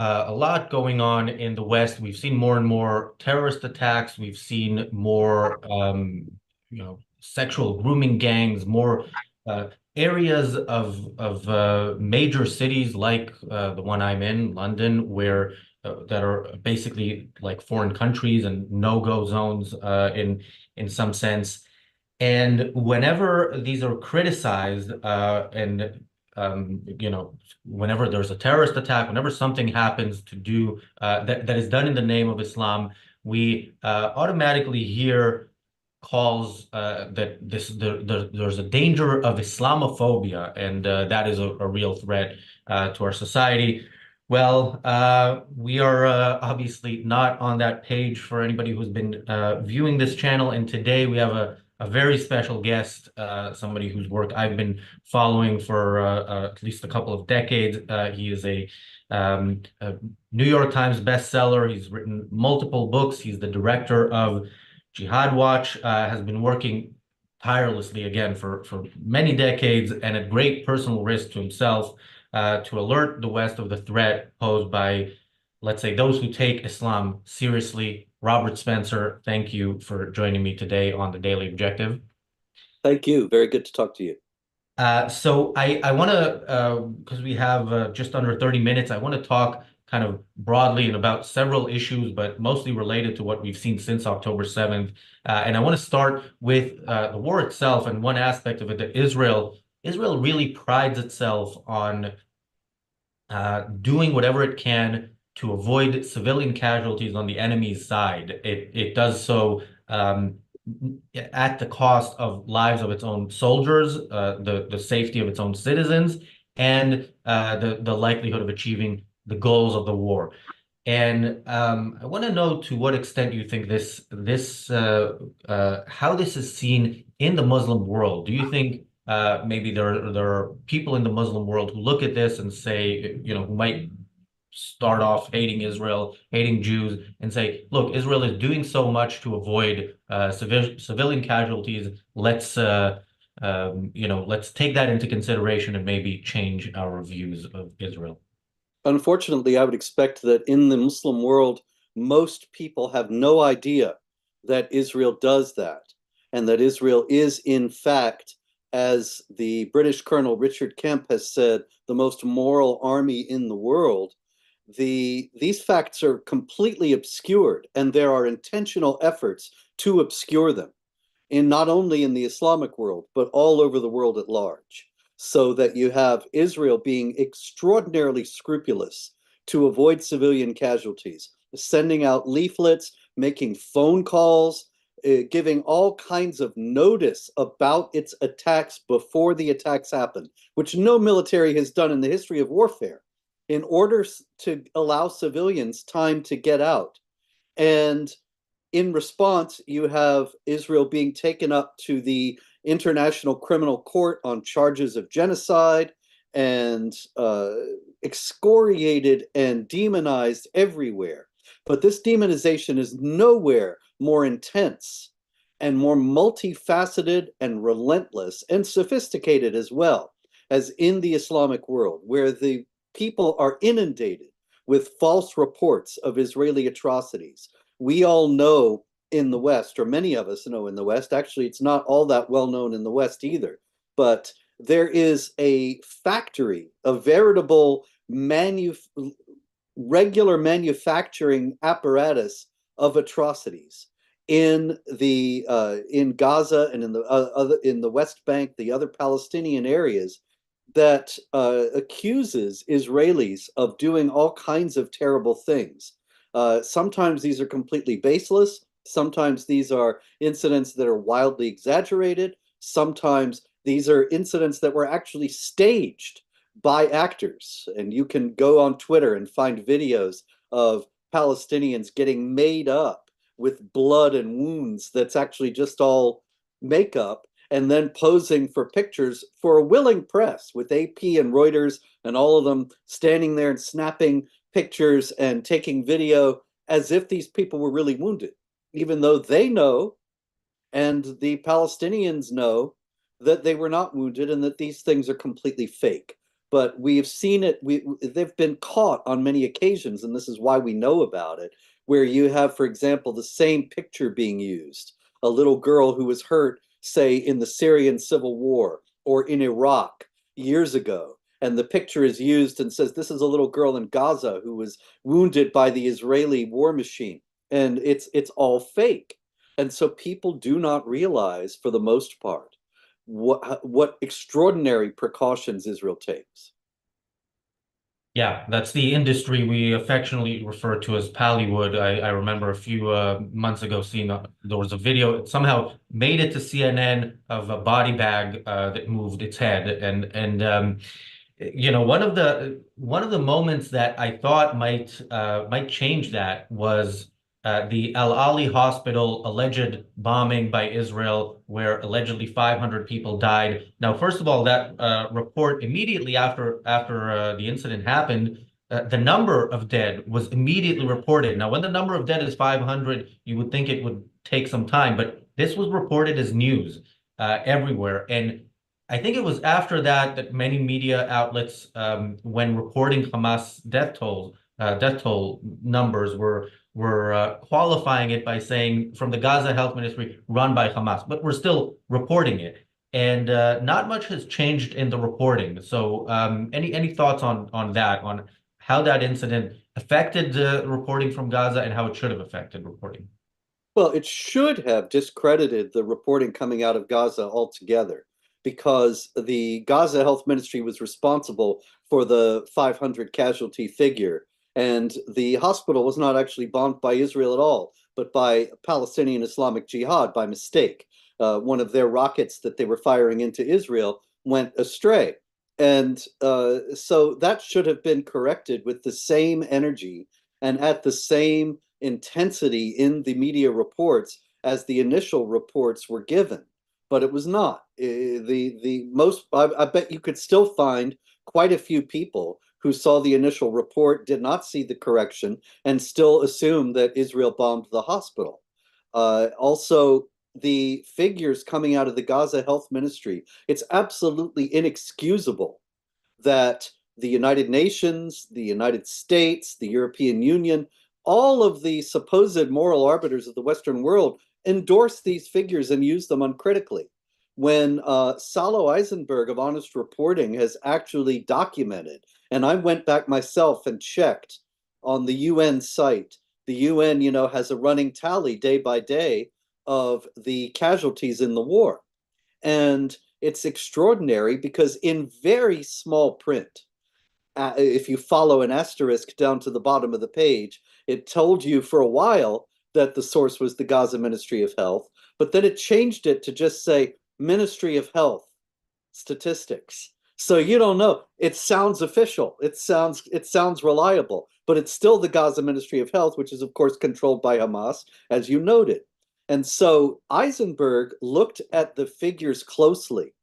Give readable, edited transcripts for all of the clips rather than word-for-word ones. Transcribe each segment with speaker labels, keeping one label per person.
Speaker 1: a lot going on in the West. We've seen more and more terrorist attacks. We've seen more, sexual grooming gangs, more areas of major cities like the one I'm in, London, where that are basically like foreign countries and no-go zones in some sense. And whenever these are criticized, whenever there's a terrorist attack, whenever something happens to do that is done in the name of Islam, we automatically hear calls that there's a danger of Islamophobia, and that is a real threat to our society. Well, we are obviously not on that page for anybody who's been viewing this channel, and today we have a very special guest, somebody whose work I've been following for at least a couple of decades. He is a New York Times bestseller. He's written multiple books. He's the director of Jihad Watch, has been working tirelessly again for many decades and at great personal risk to himself to alert the West of the threat posed by, let's say, those who take Islam seriously. Robert Spencer, thank you for joining me today on the Daily Objective.
Speaker 2: Thank you. Very good to talk to you.
Speaker 1: So I want to, because we have just under 30 minutes, I want to talk kind of broadly and about several issues, but mostly related to what we've seen since October 7th. And I want to start with the war itself and one aspect of it that Israel really prides itself on doing whatever it can to avoid civilian casualties on the enemy's side. It does so at the cost of lives of its own soldiers, the safety of its own citizens, and the likelihood of achieving the goals of the war. And I want to know to what extent you think how this is seen in the Muslim world. Do you think maybe there are people in the Muslim world who look at this and say, who might start off hating Israel, hating Jews, and say, look, Israel is doing so much to avoid civilian casualties. Let's take that into consideration and maybe change our views of Israel.
Speaker 2: Unfortunately, I would expect that in the Muslim world, most people have no idea that Israel does that, and that Israel is, in fact, as the British Colonel Richard Kemp has said, the most moral army in the world. These facts are completely obscured, and there are intentional efforts to obscure them, not only in the Islamic world, but all over the world at large. So that you have Israel being extraordinarily scrupulous to avoid civilian casualties, sending out leaflets, making phone calls, giving all kinds of notice about its attacks before the attacks happen, which no military has done in the history of warfare, in order to allow civilians time to get out. And in response, you have Israel being taken up to the International Criminal Court on charges of genocide and excoriated and demonized everywhere. But this demonization is nowhere more intense and more multifaceted and relentless and sophisticated as well as in the Islamic world, where the people are inundated with false reports of Israeli atrocities. We all know in the West, or many of us know in the West, actually, it's not all that well known in the West either, but there is a factory, a veritable regular manufacturing apparatus of atrocities in Gaza and in the West Bank, the other Palestinian areas, that accuses Israelis of doing all kinds of terrible things. Sometimes these are completely baseless. Sometimes these are incidents that are wildly exaggerated. Sometimes these are incidents that were actually staged by actors. And you can go on Twitter and find videos of Palestinians getting made up with blood and wounds that's actually just all makeup, and then posing for pictures for a willing press with AP and Reuters and all of them standing there and snapping pictures and taking video as if these people were really wounded, even though they know and the Palestinians know that they were not wounded and that these things are completely fake. but we've seen it. They've been caught on many occasions, and this is why we know about it, where you have, for example, the same picture being used. A little girl who was hurt, say, in the Syrian civil war or in Iraq years ago. And the picture is used and says, this is a little girl in Gaza who was wounded by the Israeli war machine. And it's all fake. And so people do not realize, for the most part, what extraordinary precautions Israel takes.
Speaker 1: Yeah, that's the industry we affectionately refer to as Pallywood. I remember a few months ago seeing there was a video. It somehow made it to CNN of a body bag that moved its head, and you know, one of the moments that I thought might change that was the Al Ali Hospital alleged bombing by Israel, where allegedly 500 people died. Now, first of all, that report immediately after the incident happened, the number of dead was immediately reported. Now, when the number of dead is 500, you would think it would take some time, but this was reported as news everywhere. And I think it was after that that many media outlets, when reporting Hamas death toll numbers, were qualifying it by saying from the Gaza Health Ministry run by Hamas, but we're still reporting it, and not much has changed in the reporting. So, any thoughts on that, on how that incident affected the reporting from Gaza and how it should have affected reporting?
Speaker 2: Well, it should have discredited the reporting coming out of Gaza altogether, because the Gaza Health Ministry was responsible for the 500 casualty figure. And the hospital was not actually bombed by Israel at all, but by Palestinian Islamic Jihad by mistake. One of their rockets that they were firing into Israel went astray. And so that should have been corrected with the same energy and at the same intensity in the media reports as the initial reports were given, but it was not. The most I bet you could still find quite a few people who saw the initial report, did not see the correction, and still assumed that Israel bombed the hospital. Also, the figures coming out of the Gaza Health Ministry, it's absolutely inexcusable that the United Nations, the United States, the European Union, all of the supposed moral arbiters of the Western world endorse these figures and use them uncritically. When Salo Eisenberg of Honest Reporting has actually documented, and I went back myself and checked on the UN site, the UN, has a running tally day by day of the casualties in the war. And it's extraordinary because in very small print, if you follow an asterisk down to the bottom of the page, it told you for a while that the source was the Gaza Ministry of Health, but then it changed it to just say Ministry of Health statistics. So you don't know. It sounds official. It sounds reliable, but it's still the Gaza Ministry of Health, which is of course controlled by Hamas, as you noted. And so Eisenberg looked at the figures closely,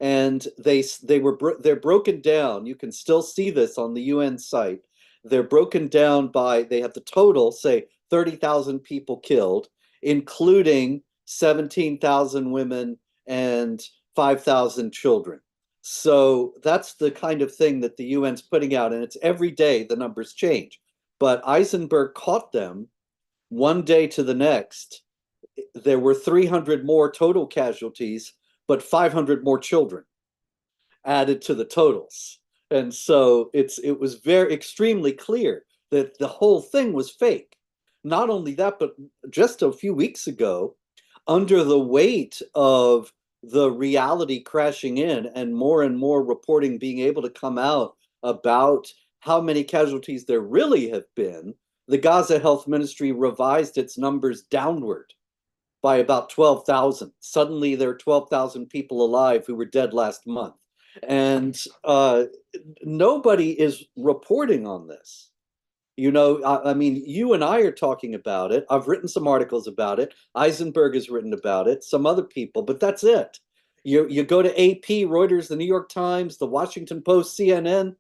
Speaker 2: and they're broken down. You can still see this on the UN site. They're broken down by, they have the total, say 30,000 people killed, including 17,000 women and 5,000 children. So that's the kind of thing that the UN's putting out, and it's every day the numbers change. But Eisenberg caught them one day to the next. There were 300 more total casualties, but 500 more children added to the totals. And so it was very extremely clear that the whole thing was fake. Not only that, but just a few weeks ago, under the weight of the reality crashing in and more reporting being able to come out about how many casualties there really have been, the Gaza Health Ministry revised its numbers downward by about 12,000. Suddenly there are 12,000 people alive who were dead last month. And nobody is reporting on this. I mean, you and I are talking about it. I've written some articles about it. Eisenberg has written about it, some other people, but that's it. You go to AP, Reuters, the New York Times, the Washington Post, CNN,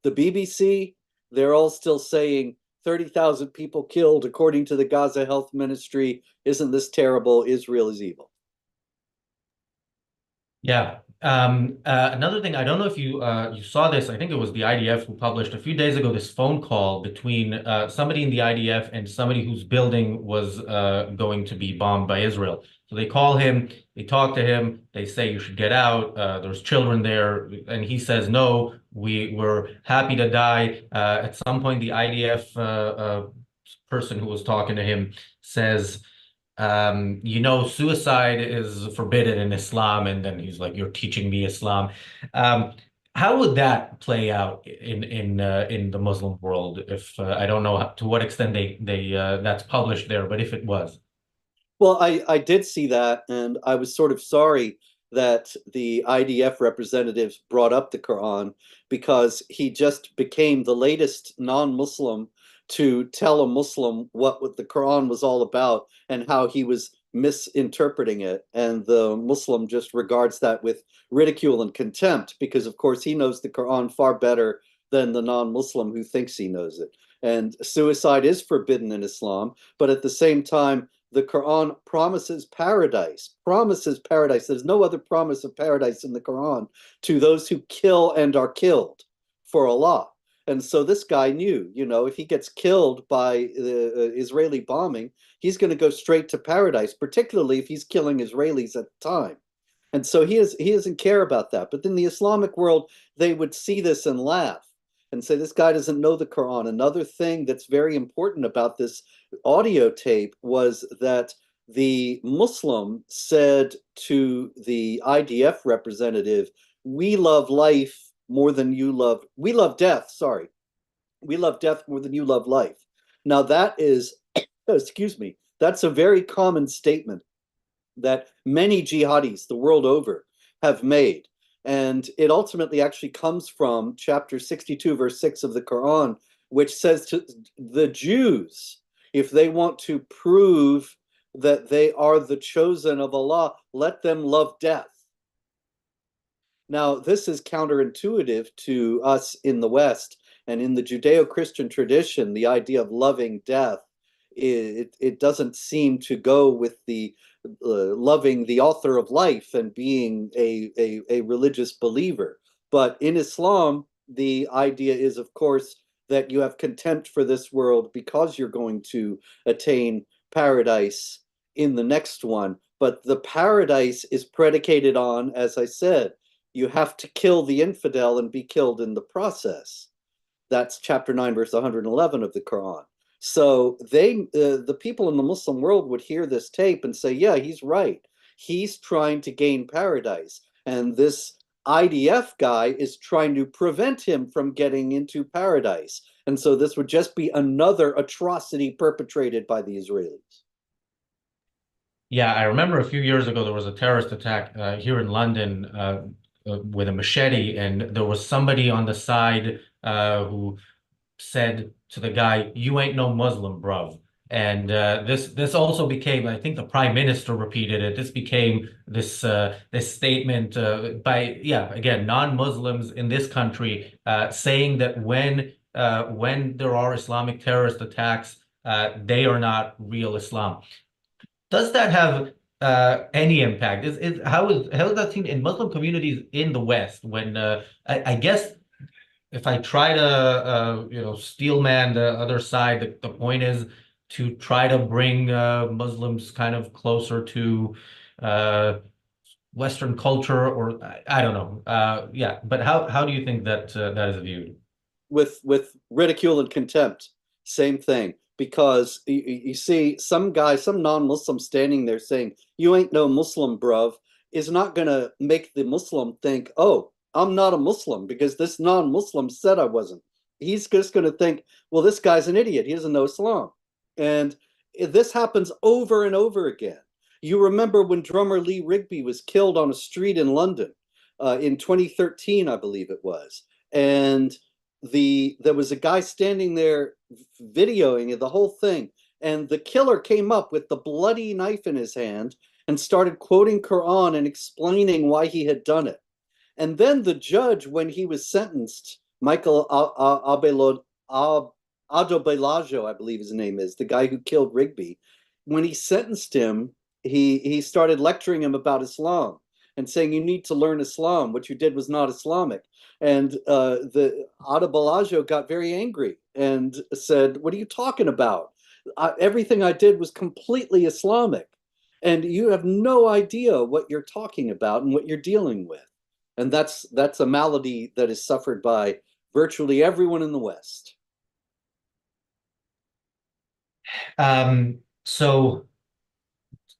Speaker 2: the BBC, they're all still saying 30,000 people killed according to the Gaza Health Ministry. Isn't this terrible? Israel is evil.
Speaker 1: Yeah, Another thing, I don't know if you saw this. I think it was the IDF who published a few days ago this phone call between somebody in the IDF and somebody whose building was going to be bombed by Israel. So they call him, they talk to him, they say you should get out. There's children there, and he says no. We're happy to die. At some point, the IDF person who was talking to him says, suicide is forbidden in Islam, and then he's like, "You're teaching me Islam." Um, how would that play out in the Muslim world? If I don't know to what extent they that's published there, but if it was,
Speaker 2: Well, I did see that, and I was sort of sorry that the IDF representatives brought up the Quran because he just became the latest non-Muslim to tell a Muslim what the Quran was all about and how he was misinterpreting it. And the Muslim just regards that with ridicule and contempt because, of course, he knows the Quran far better than the non-Muslim who thinks he knows it. And suicide is forbidden in Islam, but at the same time, the Quran promises paradise, promises paradise. There's no other promise of paradise in the Quran to those who kill and are killed for Allah. And so this guy knew, if he gets killed by the Israeli bombing, he's going to go straight to paradise, particularly if he's killing Israelis at the time. And so he doesn't care about that. But in the Islamic world, they would see this and laugh and say, this guy doesn't know the Quran. Another thing that's very important about this audio tape was that the Muslim said to the IDF representative, we love life more than you love, we love death, sorry. We love death more than you love life. Now that is, excuse me, that's a very common statement that many jihadis the world over have made. And it ultimately actually comes from chapter 62, verse 6 of the Quran, which says to the Jews, if they want to prove that they are the chosen of Allah, let them love death. Now, this is counterintuitive to us in the West. And in the Judeo-Christian tradition, the idea of loving death, it doesn't seem to go with the loving the author of life and being a religious believer. But in Islam, the idea is, of course, that you have contempt for this world because you're going to attain paradise in the next one. But the paradise is predicated on, as I said, you have to kill the infidel and be killed in the process. That's chapter 9, verse 111 of the Quran. So the people in the Muslim world would hear this tape and say, yeah, he's right. He's trying to gain paradise. And this IDF guy is trying to prevent him from getting into paradise. And so this would just be another atrocity perpetrated by the Israelis.
Speaker 1: yeah, I remember a few years ago there was a terrorist attack here in London with a machete, and there was somebody on the side who said to the guy, "You ain't no Muslim, bruv." And this also became, I think the prime minister repeated it. This became this statement by, yeah, again, non-Muslims in this country saying that when there are Islamic terrorist attacks, they are not real Islam. Does that have any impact? How is that seen in Muslim communities in the West? When I guess if I try to steel man the other side, the point is to try to bring Muslims kind of closer to uh, Western culture, or I don't know. Yeah, but how do you think that that is viewed?
Speaker 2: With ridicule and contempt, same thing. Because you see some guy, some non-Muslim standing there saying, you ain't no Muslim, bruv, is not going to make the Muslim think, oh, I'm not a Muslim because this non-Muslim said I wasn't. He's just going to think, well, this guy's an idiot. He doesn't know Islam. And this happens over and over again. You remember when drummer Lee Rigby was killed on a street in London in 2013, I believe it was. And there was a guy standing there videoing the whole thing, and the killer came up with the bloody knife in his hand and started quoting Quran and explaining why he had done it. And then the judge, when he was sentenced, Michael Adobelajo, I believe his name is, the guy who killed Rigby, when he sentenced him, he started lecturing him about Islam. and saying you need to learn Islam. What you did was not Islamic. And the Ada Bellagio got very angry and said, "What are you talking about? Everything I did was completely Islamic, and you have no idea what you're talking about and what you're dealing with." And that's a malady that is suffered by virtually everyone in the West.
Speaker 1: So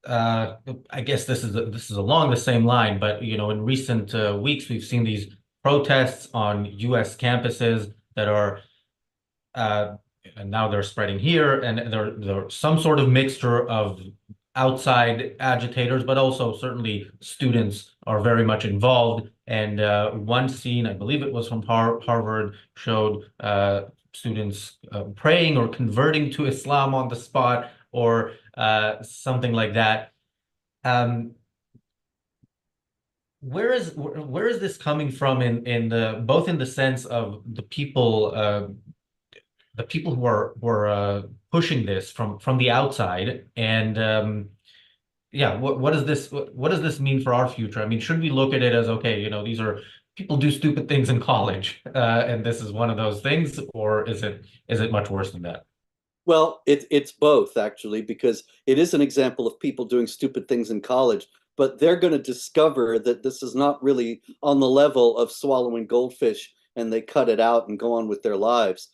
Speaker 1: I guess this is along the same line, but in recent weeks we've seen these protests on U.S. campuses that are and now they're spreading here, and they're some sort of mixture of outside agitators, but also certainly students are very much involved. And one scene, I believe it was from Harvard, showed students praying or converting to Islam on the spot, or something like that. Where is this coming from in the both in the sense of the people who are pushing this from the outside, and yeah, what does this mean for our future? I mean, should we look at it as, okay, these are people do stupid things in college, and this is one of those things, or is it much worse than that?
Speaker 2: Well, it's both actually, because it is an example of people doing stupid things in college, but they're going to discover that this is not really on the level of swallowing goldfish, and they cut it out and go on with their lives.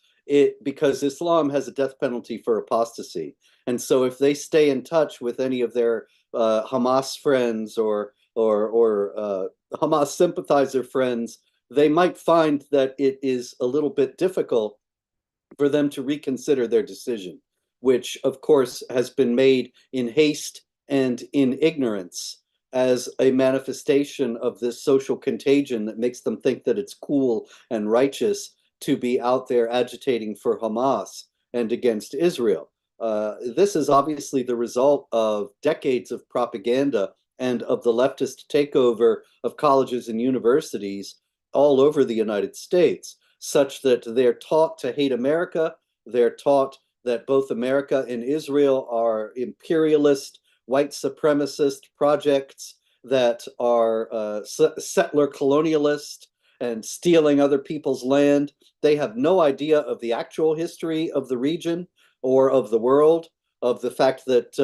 Speaker 2: Because Islam has a death penalty for apostasy, and so if they stay in touch with any of their Hamas friends or Hamas sympathizer friends, they might find that it is a little bit difficult for them to reconsider their decision, which of course has been made in haste and in ignorance as a manifestation of this social contagion that makes them think that it's cool and righteous to be out there agitating for Hamas and against Israel. This is obviously the result of decades of propaganda and of the leftist takeover of colleges and universities all over the United States, such that they're taught to hate America. They're taught that both America and Israel are imperialist, white supremacist projects that are settler colonialist and stealing other people's land. They have no idea of the actual history of the region or of the world, of the fact that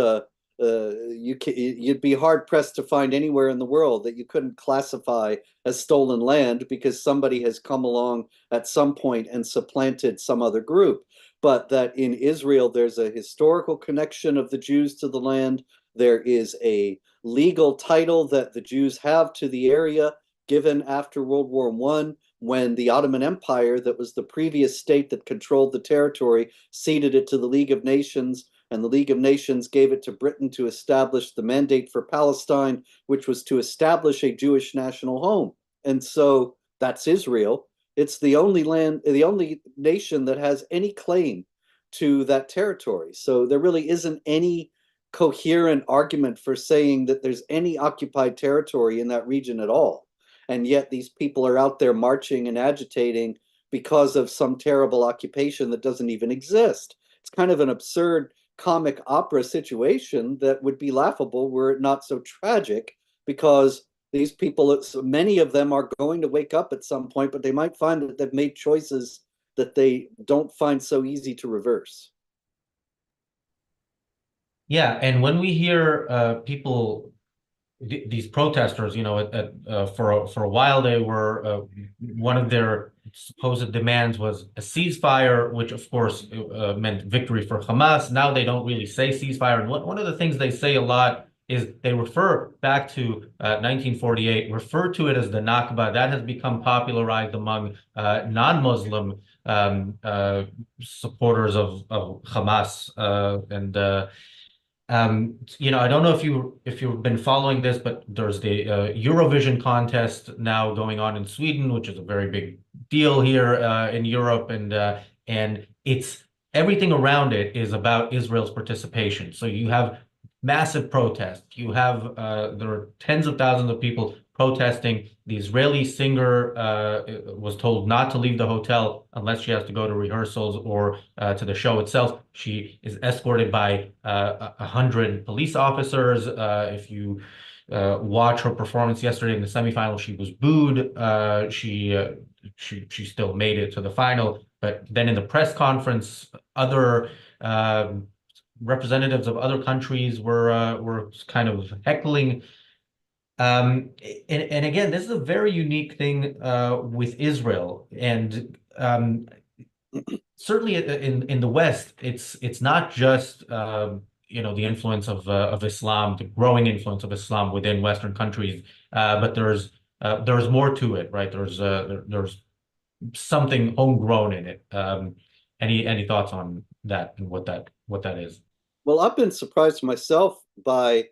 Speaker 2: you'd be hard pressed to find anywhere in the world that you couldn't classify as stolen land because somebody has come along at some point and supplanted some other group. But that in Israel, there's a historical connection of the Jews to the land. There is a legal title that the Jews have to the area given after World War I, when the Ottoman Empire, that was the previous state that controlled the territory, ceded it to the League of Nations, and the League of Nations gave it to Britain to establish the Mandate for Palestine, which was to establish a Jewish national home. And so that's Israel. It's the only land, the only nation that has any claim to that territory. So there really isn't any coherent argument for saying that there's any occupied territory in that region at all. And yet these people are out there marching and agitating because of some terrible occupation that doesn't even exist. It's kind of an absurd comic opera situation that would be laughable were it not so tragic, because these people, many of them are going to wake up at some point, but they might find that they've made choices that they don't find so easy to reverse.
Speaker 1: Yeah, and when we hear people, these protesters, for a while they were one of their supposed demands was a ceasefire, which of course meant victory for Hamas. Now they don't really say ceasefire, and one of the things they say a lot is they refer back to 1948, refer to it as the Nakba. That has become popularized among non-Muslim supporters of Hamas, and I don't know if you've been following this, but there's the Eurovision contest now going on in Sweden, which is a very big deal here in Europe, and it's everything around it is about Israel's participation. So you have massive protests. You have there are tens of thousands of people protesting. The Israeli singer was told not to leave the hotel unless she has to go to rehearsals or to the show itself. She is escorted by 100 police officers. If you watch her performance yesterday in the semifinal. She was booed. She still made it to the final, but then in the press conference, other representatives of other countries were kind of heckling. And again, this is a very unique thing with Israel, and certainly in the West, it's not just the influence of Islam, the growing influence of Islam within Western countries, but there's more to it, right? There's something homegrown in it. Any thoughts on that and what that is?
Speaker 2: Well, I've been surprised myself by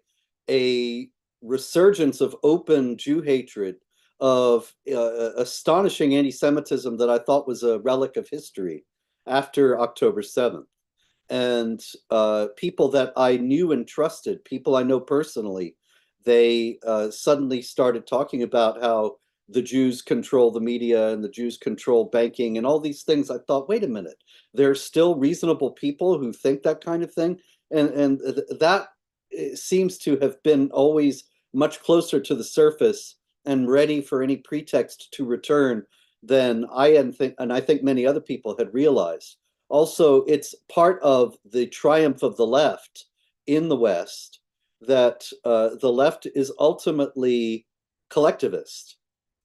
Speaker 2: a resurgence of open Jew hatred, of astonishing anti-Semitism that I thought was a relic of history after October 7th. And people that I knew and trusted, people I know personally, they suddenly started talking about how the Jews control the media and the Jews control banking and all these things. I thought, wait a minute, there's still reasonable people who think that kind of thing. And that seems to have been always much closer to the surface and ready for any pretext to return than I think many other people had realized. Also, it's part of the triumph of the left in the West that the left is ultimately collectivist.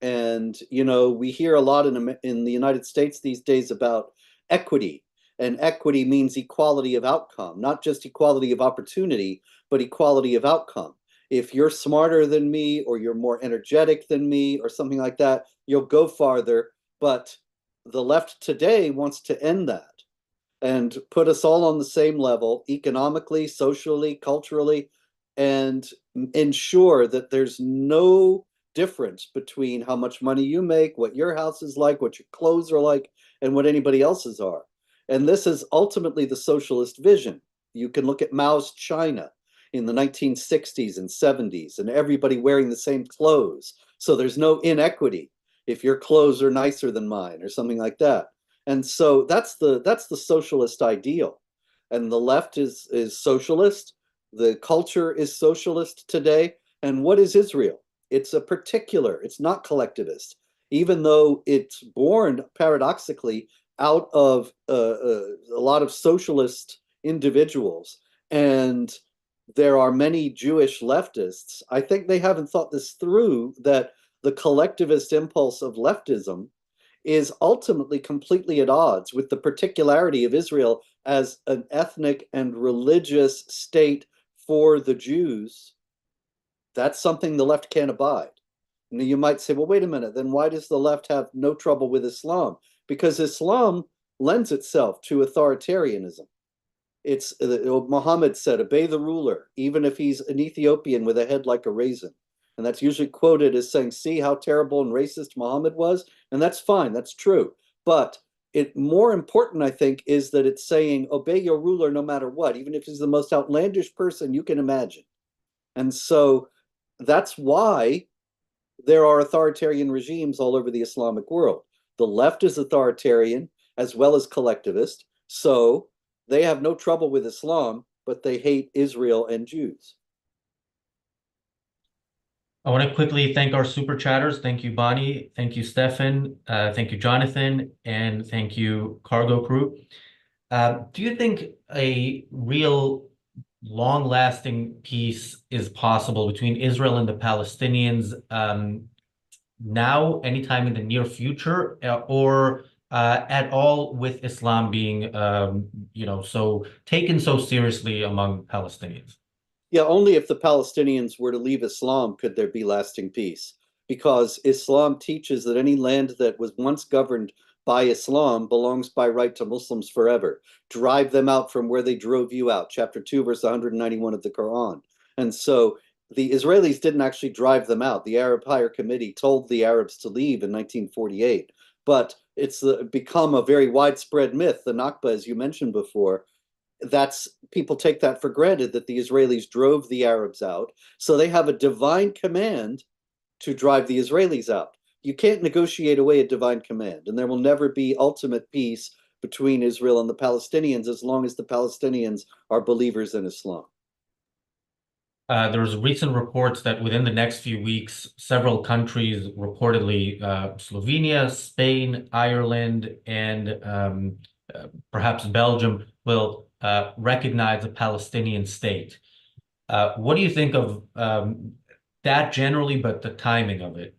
Speaker 2: And, we hear a lot in the United States these days about equity. And equity means equality of outcome, not just equality of opportunity, but equality of outcome. If you're smarter than me, or you're more energetic than me, or something like that, you'll go farther. But the left today wants to end that and put us all on the same level, economically, socially, culturally, and ensure that there's no difference between how much money you make, what your house is like, what your clothes are like, and what anybody else's are. And this is ultimately the socialist vision. You can look at Mao's China in the 1960s and 70s, and everybody wearing the same clothes. So there's no inequity if your clothes are nicer than mine or something like that. And so that's the socialist ideal. And the left is socialist. The culture is socialist today. And what is Israel? It's a particular, it's not collectivist, even though it's born paradoxically out of a lot of socialist individuals. And there are many Jewish leftists. I think they haven't thought this through, that the collectivist impulse of leftism is ultimately completely at odds with the particularity of Israel as an ethnic and religious state for the Jews. That's something the left can't abide. And you might say, well, wait a minute, then why does the left have no trouble with Islam? Because Islam lends itself to authoritarianism. It's Muhammad said, obey the ruler, even if he's an Ethiopian with a head like a raisin. And that's usually quoted as saying, see how terrible and racist Muhammad was? And that's fine, that's true. But more important, I think, is that it's saying, obey your ruler no matter what, even if he's the most outlandish person you can imagine. And so that's why there are authoritarian regimes all over the Islamic world. The left is authoritarian as well as collectivist. So they have no trouble with Islam, but they hate Israel and Jews.
Speaker 1: I want to quickly thank our super chatters. Thank you, Bonnie. Thank you, Stefan. Thank you, Jonathan. And thank you, Cargo Crew. Do you think a real long-lasting peace is possible between Israel and the Palestinians now, anytime in the near future, or at all with Islam being, so taken so seriously among Palestinians?
Speaker 2: Yeah, only if the Palestinians were to leave Islam could there be lasting peace, because Islam teaches that any land that was once governed by Islam belongs by right to Muslims forever. Drive them out from where they drove you out. Chapter 2, verse 191 of the Quran. And so the Israelis didn't actually drive them out. The Arab Higher Committee told the Arabs to leave in 1948. But it's become a very widespread myth, the Nakba, as you mentioned before. People take that for granted, that the Israelis drove the Arabs out. So they have a divine command to drive the Israelis out. You can't negotiate away a divine command, and there will never be ultimate peace between Israel and the Palestinians as long as the Palestinians are believers in Islam.
Speaker 1: There's recent reports that within the next few weeks, several countries, reportedly Slovenia, Spain, Ireland, and perhaps Belgium, will recognize a Palestinian state. What do you think of that generally, but the timing of it?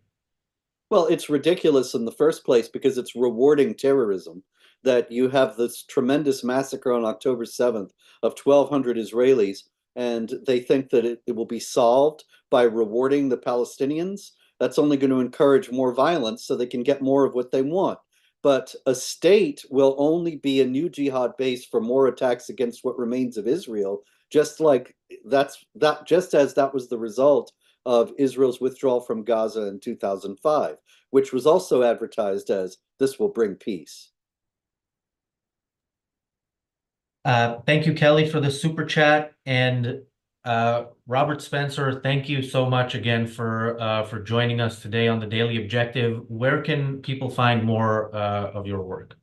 Speaker 2: Well, it's ridiculous in the first place because it's rewarding terrorism. That you have this tremendous massacre on October 7th of 1,200 Israelis, and they think that it will be solved by rewarding the Palestinians. That's only going to encourage more violence so they can get more of what they want. But a state will only be a new jihad base for more attacks against what remains of Israel, just like just as that was the result of Israel's withdrawal from Gaza in 2005, which was also advertised as this will bring peace.
Speaker 1: Thank you, Kelly, for the super chat, and Robert Spencer, thank you so much again for joining us today on the Daily Objective. Where can people find more of your work?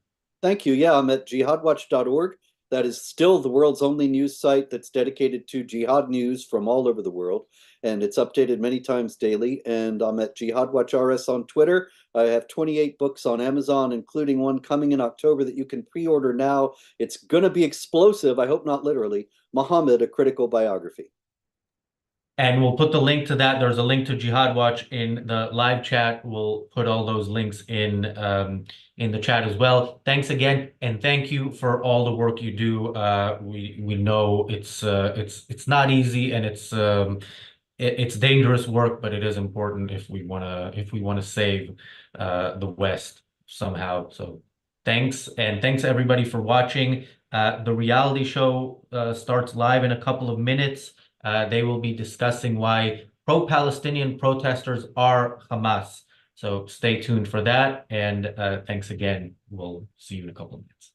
Speaker 2: Thank you. Yeah, I'm at jihadwatch.org. That is still the world's only news site that's dedicated to jihad news from all over the world, and it's updated many times daily. And I'm at jihadwatchrs on Twitter. I have 28 books on Amazon, including one coming in October that you can pre-order now. It's going to be explosive, I hope not literally. Muhammad, a critical biography.
Speaker 1: And we'll put the link to that. There's a link to Jihad Watch in the live chat. We'll put all those links in the chat as well. Thanks again, and thank you for all the work you do. We know it's not easy, and it's dangerous work, but it is important if we wanna save the West somehow. So thanks, and thanks everybody for watching. The reality show starts live in a couple of minutes. They will be discussing why pro-Palestinian protesters are Hamas. So stay tuned for that. And thanks again. We'll see you in a couple of minutes.